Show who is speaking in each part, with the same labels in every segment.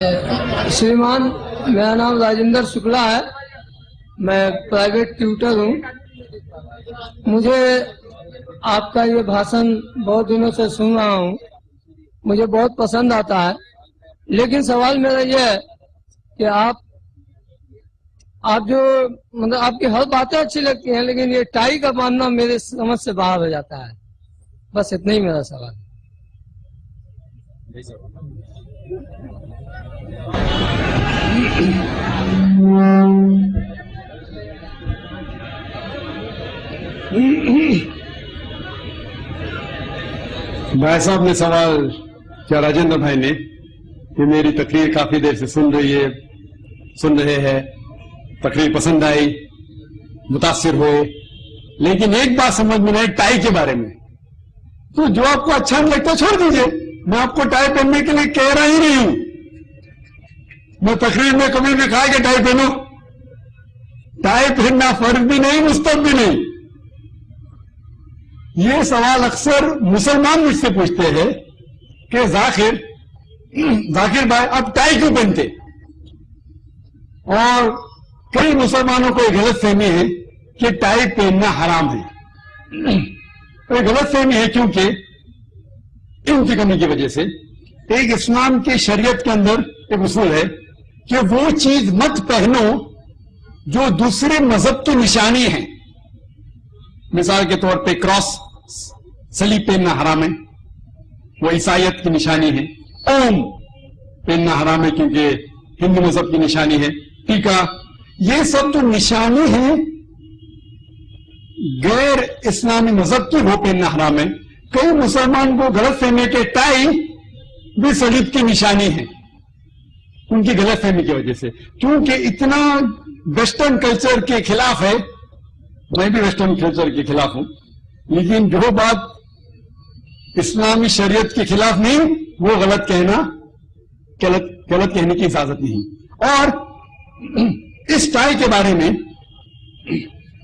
Speaker 1: श्रीमान, मेरा नाम राजेंद्र शुक्ला है। मैं प्राइवेट ट्यूटर हूँ। मुझे आपका ये भाषण बहुत दिनों से सुन रहा हूँ, मुझे बहुत पसंद आता है। लेकिन सवाल मेरा ये है कि आप जो मतलब आपकी हर बातें अच्छी लगती हैं, लेकिन ये टाई का बांधना मेरे समझ से बाहर हो जाता है। बस इतना ही मेरा सवाल।
Speaker 2: भाई साहब ने सवाल किया, राजेंद्र भाई ने, कि मेरी तकरीर काफी देर से सुन रहे हैं, तकरीर पसंद आई, मुतासिर हुए, लेकिन एक बात समझ में नहीं टाई के बारे में। तो जो आपको अच्छा नहीं लगता छोड़ दीजिए, मैं आपको टाई पहनने के लिए कह रहा ही नहीं हूं। मैं तकरीर में कभी भी कहा कि टाई पहनो। टाई पहनना फर्ज भी नहीं, मुस्तहब भी नहीं। ये सवाल अक्सर मुसलमान मुझसे पूछते हैं कि जाकिर भाई आप टाई क्यों पहनते। और कई मुसलमानों को एक गलत फहमी है कि टाई पहनना हराम है। एक गलत फहमी है क्योंकि इनकी कमी की वजह से। एक इस्लाम के शरीयत के अंदर एक उसूल है कि वो चीज मत पहनो जो दूसरे मजहब की निशानी है। मिसाल के तौर पे क्रॉस, सलीब पहनना हराम है, वो ईसाइयत की निशानी है। ओम पहनना हराम है क्योंकि हिंदू मजहब की निशानी है। टीका, ये सब जो निशानी है गैर इस्लामी मजहब की, वो पहनना हराम है। कई मुसलमान को गलत फहमी के टाई भी सलीब की निशानी है, उनकी गलत फहमी की वजह से। क्योंकि इतना वेस्टर्न कल्चर के खिलाफ है, मैं भी वेस्टर्न कल्चर के खिलाफ हूं, लेकिन जो बात इस्लामी शरीयत के खिलाफ नहीं, वो गलत कहने की इजाजत नहीं। और इस टाई के बारे में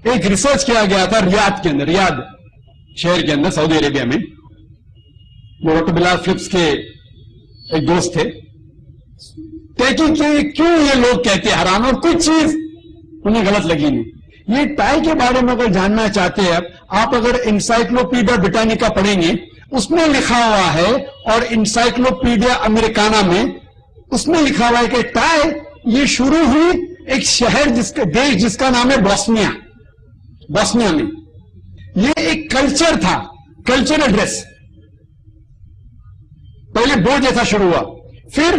Speaker 2: एक रिसर्च किया गया था रियाद के अंदर, रियाद शहर के अंदर, सऊदी अरेबिया में। वो डॉक्टर बिलाल फिलिप्स के एक दोस्त थे। तहकीक की क्यों ये लोग कहते हैं हराम, और कुछ चीज उन्हें गलत लगी नहीं। ये टाई के बारे में अगर जानना चाहते हैं आप अगर इंसाइक्लोपीडिया ब्रिटानिका पढ़ेंगे, उसमें लिखा हुआ है, और इंसाइक्लोपीडिया अमेरिकाना में उसमें लिखा हुआ है कि टाई ये शुरू हुई एक शहर देश जिसका नाम है बोस्निया में। ये एक कल्चर था, कल्चरल ड्रेस। पहले बो जैसा शुरू हुआ, फिर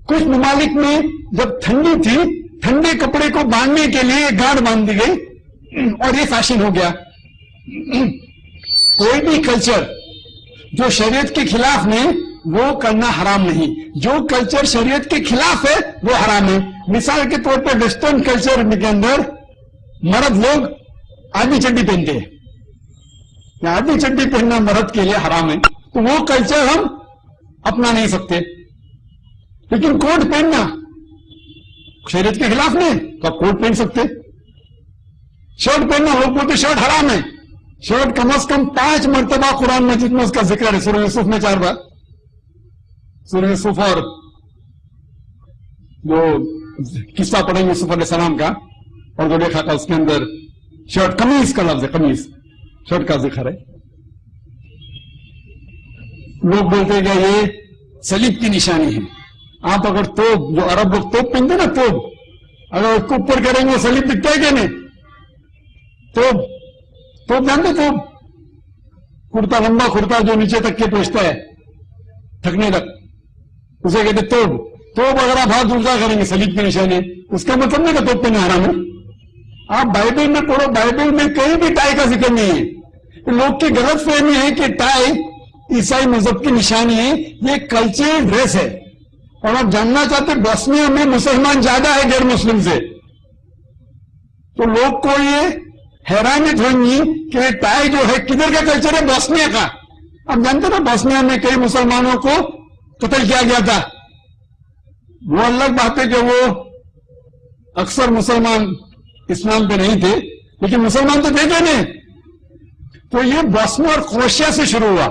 Speaker 2: कुछ ममालिक में जब ठंडी थी, ठंडे कपड़े को बांधने के लिए गांठ बांध दी गई और ये फैशन हो गया। कोई भी कल्चर जो शरीयत के खिलाफ नहीं, वो करना हराम नहीं। जो कल्चर शरीयत के खिलाफ है वो हराम है। मिसाल के तौर पर वेस्टर्न कल्चर के अंदर मर्द लोग आधी चड्डी पहनते हैं, आधी चड्डी पहनना मर्द के लिए हराम है, तो वो कल्चर हम अपना नहीं सकते। लेकिन कोट पहनना शरीयत के खिलाफ नहीं, तो आप कोट पहन सकते। शर्ट पहनना, लोग बोलते शर्ट हराम है। शर्ट कम से कम 5 मरतबा कुरान मजीद में उसका जिक्र है। सूरह यूसुफ में 4 बार, सूरह यूसुफ, और जो किस्सा पढ़ेंगे यूसुफ अलैहिस्सलाम का, और जो देखा था उसके अंदर शर्ट, कमीज का लफ्ज है, कमीज, शर्ट का जिक्र है। लोग बोलते हैं कि ये सलीब की निशानी है। आप अगर तोप, जो अरब लोग तोप पहनते ना, तोप, अगर उसको ऊपर करेंगे सलीब दिखता है क्या नहीं? तोप जानते, तोप कुर्ता, लंबा कुर्ता जो नीचे तक के पहुंचता है, थकने तक, उसे कहते तोप। अगर आप हाथ उल्टा करेंगे सलीब की निशानी, उसका मतलब नहीं कि तोप पहनना हराम है। आप बाइबल में पढ़ो, बाइबल में कहीं भी टाई का जिक्र नहीं है। लोग की गलत फहमी है कि टाई ईसाई मजहब की निशानी है, ये कल्चरल ड्रेस है। और आप जानना चाहते बोस्निया में मुसलमान ज्यादा है गैर मुस्लिम से, तो लोग को ये हैरानियत होगी कि टाई जो है किधर का कल्चर है, बोस्निया का। आप जानते ना बोस्निया में कई मुसलमानों को कत्ल किया गया था। वो अलग बात है कि वो अक्सर मुसलमान इस्लाम पे नहीं थे, लेकिन मुसलमान तो थे क्या नहीं। तो ये बोस्निया और क्रोएशिया से शुरू हुआ।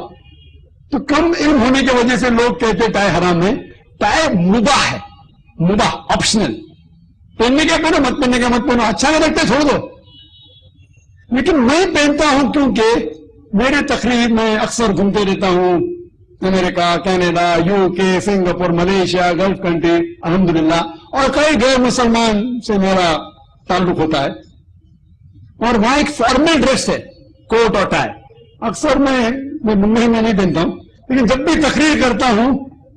Speaker 2: तो कम इल्म होने की वजह से लोग कहते टाई हराम है। टाई मुबाह है, मुबाह ऑप्शनल, पहनने क्या पहनो, मत पहनने क्या मत पहनो, अच्छा नहीं लगता छोड़ दो। लेकिन मैं पहनता हूं क्योंकि मेरे तकरीर में अक्सर घूमते रहता हूं, America, Canada, UK, Singapore, Malaysia, gulf country, अल्हम्दुलिल्लाह, और कई गैर मुसलमान से मेरा ताल्लुक होता है, और वहां एक फॉर्मल ड्रेस है, कोट और टाई। अक्सर मैं मुंबई में नहीं पहनता हूं, लेकिन जब भी तकरीर करता हूं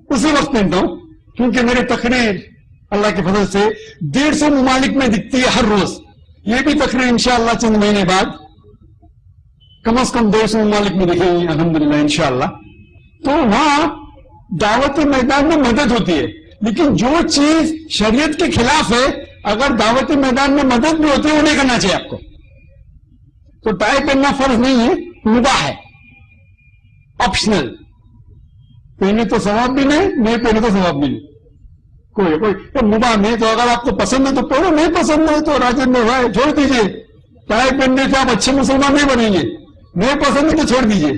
Speaker 2: उसी वक्त पहनता हूं, क्योंकि मेरी तकरीर अल्लाह के फजल से 150 ममालिक में दिखती है हर रोज। ये भी तकरीर इंशाअल्लाह चंद महीने बाद कम से कम 150 ममालिक में दिखेगी अल्हम्दुलिल्लाह इंशाअल्लाह। तो वहां दावत मैदान में मदद होती है, लेकिन जो चीज शरीयत के खिलाफ है, अगर दावत मैदान में मदद भी होती है वो नहीं करना चाहिए आपको। तो टाई पहनना फर्ज नहीं है, मुबाह है, ऑप्शनल। पहने तो सवाब भी नहीं, नहीं पहने तो सवाब भी नहीं, कोई मुबाह नहीं। तो अगर आपको पसंद है तो पहनो, नहीं पसंद है तो राजेंद्र भाई छोड़ दीजिए। टाई पहनने से आप अच्छे मुसलमान नहीं बनेंगे, नहीं पसंद है तो छोड़ दीजिए।